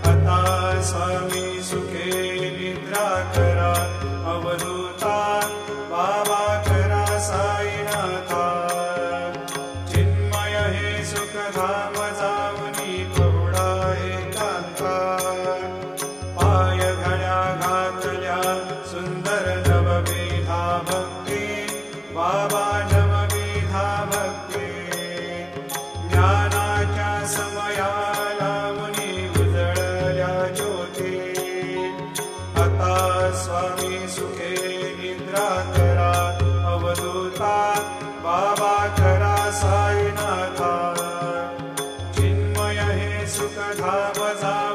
आता स्वामी सुखे निद्रा करा, अवधूता बाबा करा साईनाथा। चिन्मय हे सुखधाम जाऊनी पहुडा एकांता, पाय घड्या घातल्या सुंदर नवविधा भक्ती, बाबा नवविधा भक्ती। ज्ञानाच्या समयाला मुनी उजळल्या ज्योती, आता स्वामी सुखे निद्रा करा, अवधूता बाबा करा साईनाथा। चिन्मय हे सुखधाम जा